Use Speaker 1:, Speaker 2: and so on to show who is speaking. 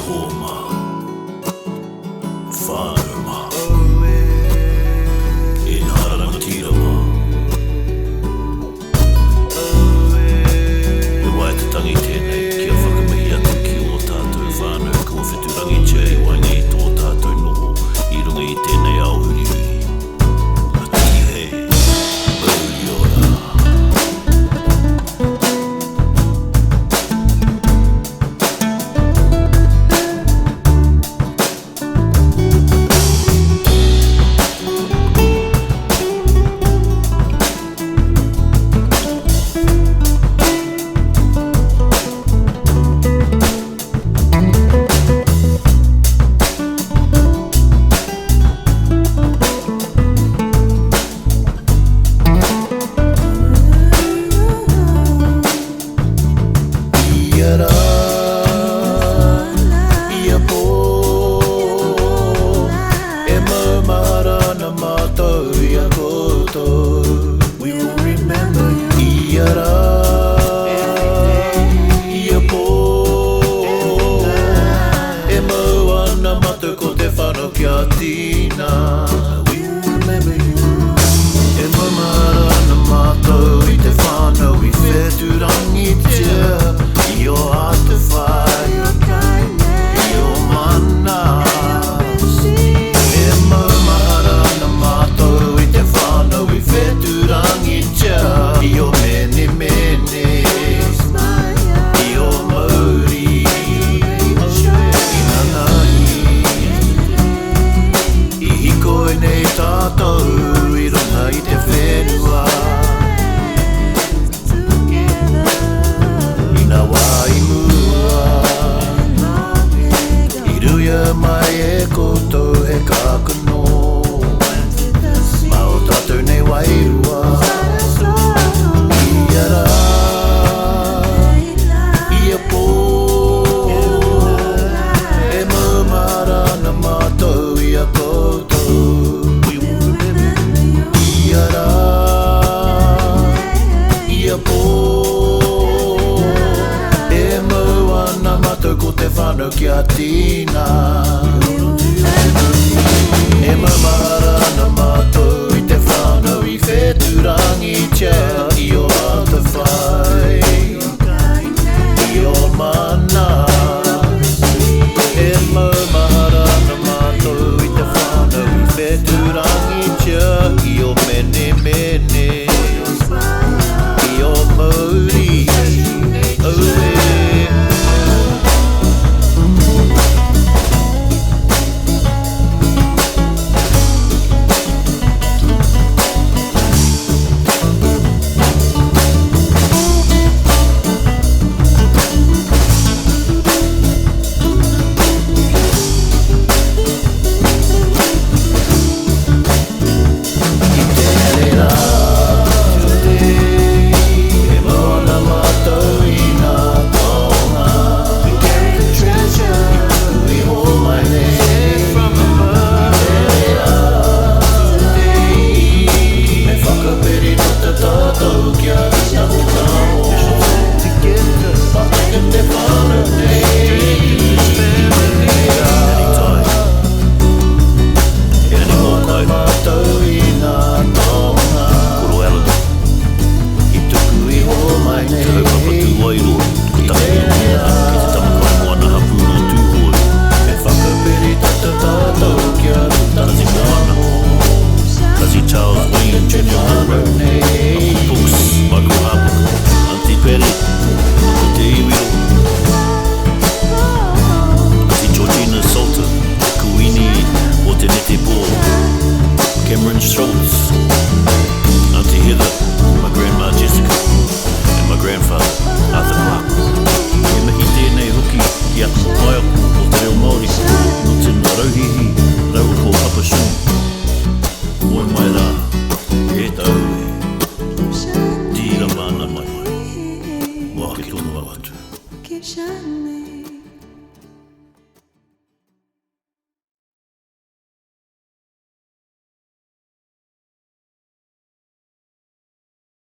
Speaker 1: Homa Whanuma E Hararanga Tirama E Waitatangi tēnei kia whakamihi atu ki o tātou whānau kua wheturangi tia I wainga I tō tātou noho I runga I tēnei au huriuri We will remember you. We will remember you. E marana mātou I te whānau I wheturangi tia I o ate whai I o mana E marana mātou I te whānau I wheturangi tia I o mene mene I o mauri I nanai I hiko e nei tātou I runga I te whenua I nā wā I mua I ruia mai e koutou he kākano Ma o tātou nei wairua I ara I a pō E maumarana mātou I a koutou I ara I a pō E mau ana mātou ko te whānau ki a tīna